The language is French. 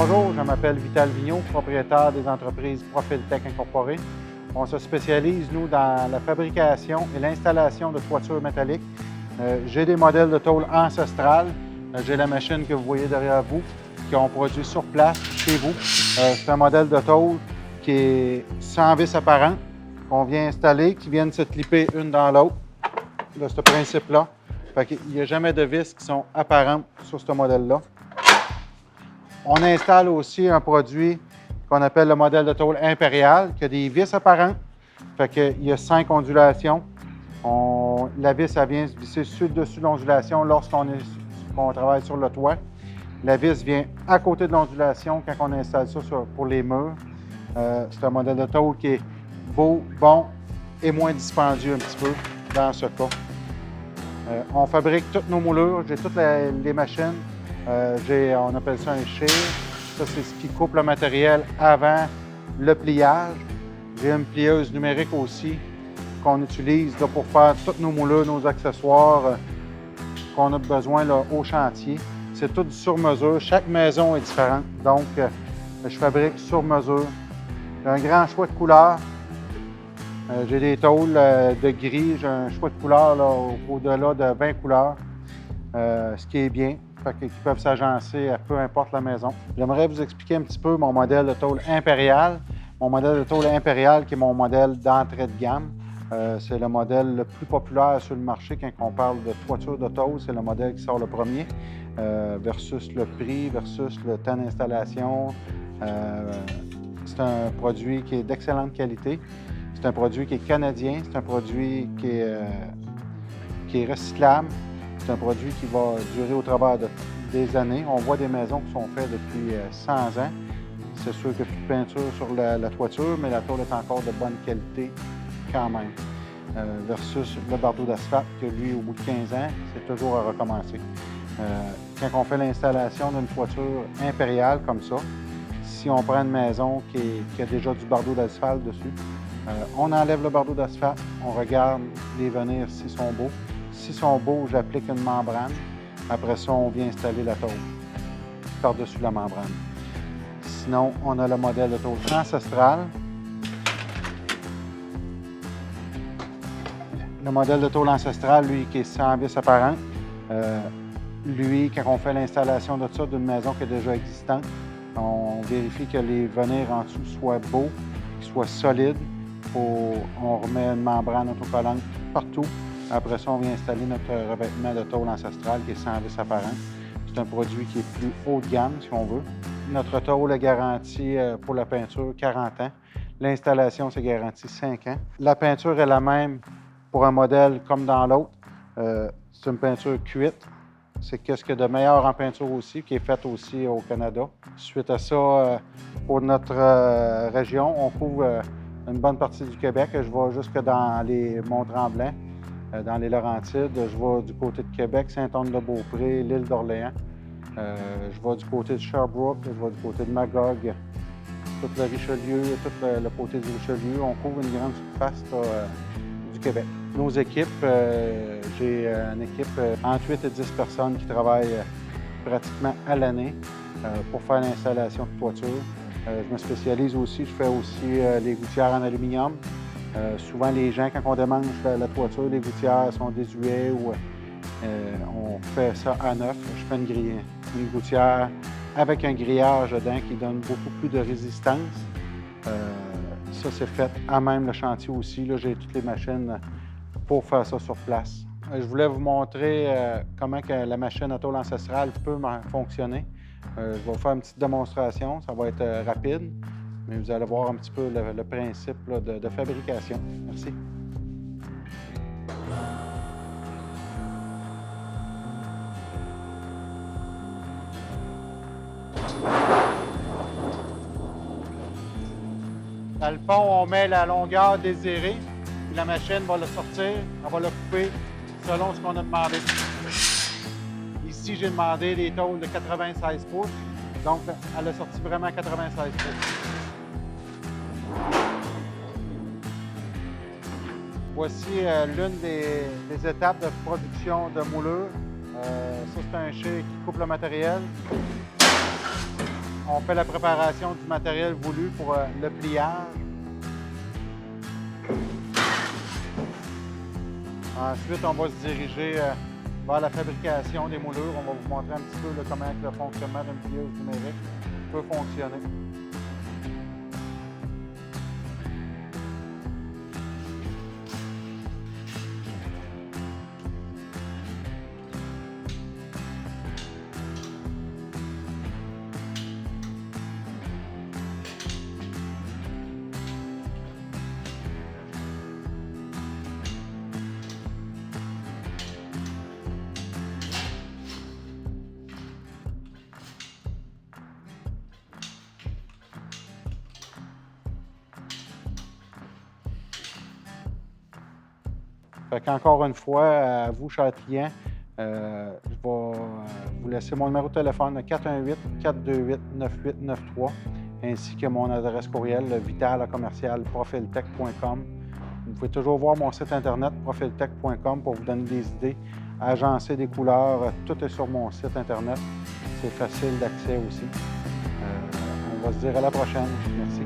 Bonjour, je m'appelle Vital Vigneault, propriétaire des entreprises Profiltech Incorporées. On se spécialise, nous, dans la fabrication et l'installation de toitures métalliques. J'ai des modèles de tôle ancestrales. J'ai la machine que vous voyez derrière vous, qu'on produit sur place, chez vous. C'est un modèle de tôle qui est sans vis apparent, qu'on vient installer, qui viennent se clipper une dans l'autre, de ce principe-là. Il n'y a jamais de vis qui sont apparentes sur ce modèle-là. On installe aussi un produit qu'on appelle le modèle de tôle impérial, qui a des vis apparentes. Il y a 5 ondulations. La vis, elle vient se visser sur le dessus de l'ondulation lorsqu'on travaille sur le toit. La vis vient à côté de l'ondulation quand on installe ça pour les murs. C'est un modèle de tôle qui est beau, bon et moins dispendieux un petit peu dans ce cas. On fabrique toutes nos moulures. J'ai toutes les machines. On appelle ça un shear. Ça, c'est ce qui coupe le matériel avant le pliage. J'ai une plieuse numérique aussi qu'on utilise là, pour faire toutes nos moulures, nos accessoires qu'on a besoin là, au chantier. C'est tout sur mesure. Chaque maison est différente. Donc, je fabrique sur mesure. J'ai un grand choix de couleurs. J'ai des tôles de gris. J'ai un choix de couleurs au-delà de 20 couleurs, ce qui est bien. Qu'ils peuvent s'agencer à peu importe la maison. J'aimerais vous expliquer un petit peu mon modèle de tôle impérial. Mon modèle de tôle impérial qui est mon modèle d'entrée de gamme. C'est le modèle le plus populaire sur le marché quand on parle de toiture de tôle. C'est le modèle qui sort le premier versus le prix, versus le temps d'installation. C'est un produit qui est d'excellente qualité. C'est un produit qui est canadien. C'est un produit qui est recyclable. C'est un produit qui va durer au travers des années. On voit des maisons qui sont faites depuis 100 ans. C'est sûr qu'il n'y a plus de peinture sur la toiture, mais la tôle est encore de bonne qualité quand même. Versus le bardeau d'asphalte, que lui, au bout de 15 ans, c'est toujours à recommencer. Quand on fait l'installation d'une toiture impériale comme ça, si on prend une maison qui a déjà du bardeau d'asphalte dessus, on enlève le bardeau d'asphalte, on regarde les venirs s'ils sont beaux. S'ils sont beaux, j'applique une membrane. Après ça, on vient installer la tôle par-dessus la membrane. Sinon, on a le modèle de tôle ancestrale. Le modèle de tôle ancestrale, lui, qui est sans vis apparent. Lui, quand on fait l'installation de ça d'une maison qui est déjà existante, on vérifie que les venirs en dessous soient beaux, qu'ils soient solides. On remet une membrane autocollante partout. Après ça, on vient installer notre revêtement de tôle ancestrale qui est sans vis apparent. C'est un produit qui est plus haut de gamme, si on veut. Notre tôle est garantie pour la peinture 40 ans. L'installation, c'est garanti 5 ans. La peinture est la même pour un modèle comme dans l'autre. C'est une peinture cuite. C'est ce qu'il y a de meilleur en peinture aussi, qui est faite aussi au Canada. Suite à ça, pour notre région, on couvre une bonne partie du Québec. Je vais jusque dans les Mont-Tremblant. Dans les Laurentides, je vais du côté de Québec, Saint-Anne-de-Beaupré, l'île d'Orléans. Je vais du côté de Sherbrooke, je vais du côté de Magog, tout le Richelieu, tout le côté du Richelieu. On couvre une grande surface du Québec. Nos équipes, j'ai une équipe entre 8 et 10 personnes qui travaillent pratiquement à l'année pour faire l'installation de toiture. Je me spécialise aussi, je fais aussi les gouttières en aluminium. Souvent, les gens, quand on démange la toiture, les gouttières sont désuets ou on fait ça à neuf. Je fais une gouttière avec un grillage dedans qui donne beaucoup plus de résistance. Ça, c'est fait à même le chantier aussi. Là, j'ai toutes les machines pour faire ça sur place. Je voulais vous montrer comment que la machine à tôle ancestrale peut fonctionner. Je vais vous faire une petite démonstration. Ça va être rapide. Mais vous allez voir un petit peu le principe là, de fabrication. Merci. Dans le fond, on met la longueur désirée, puis la machine va le sortir, on va le couper selon ce qu'on a demandé. Ici, j'ai demandé des tôles de 96 pouces, donc elle a sorti vraiment 96 pouces. Voici l'une des étapes de production de moulure. Ça, c'est un shear qui coupe le matériel. On fait la préparation du matériel voulu pour le pliage. Ensuite, on va se diriger vers la fabrication des moulures. On va vous montrer un petit peu comment le fonctionnement d'une plieuse numérique peut fonctionner. Fait qu'encore une fois, à vous, chers clients, je vais vous laisser mon numéro de téléphone 418-428-9893 ainsi que mon adresse courriel vital@profiltech.com. Vous pouvez toujours voir mon site internet profiltech.com pour vous donner des idées, agencer des couleurs. Tout est sur mon site internet. C'est facile d'accès aussi. On va se dire à la prochaine. Merci.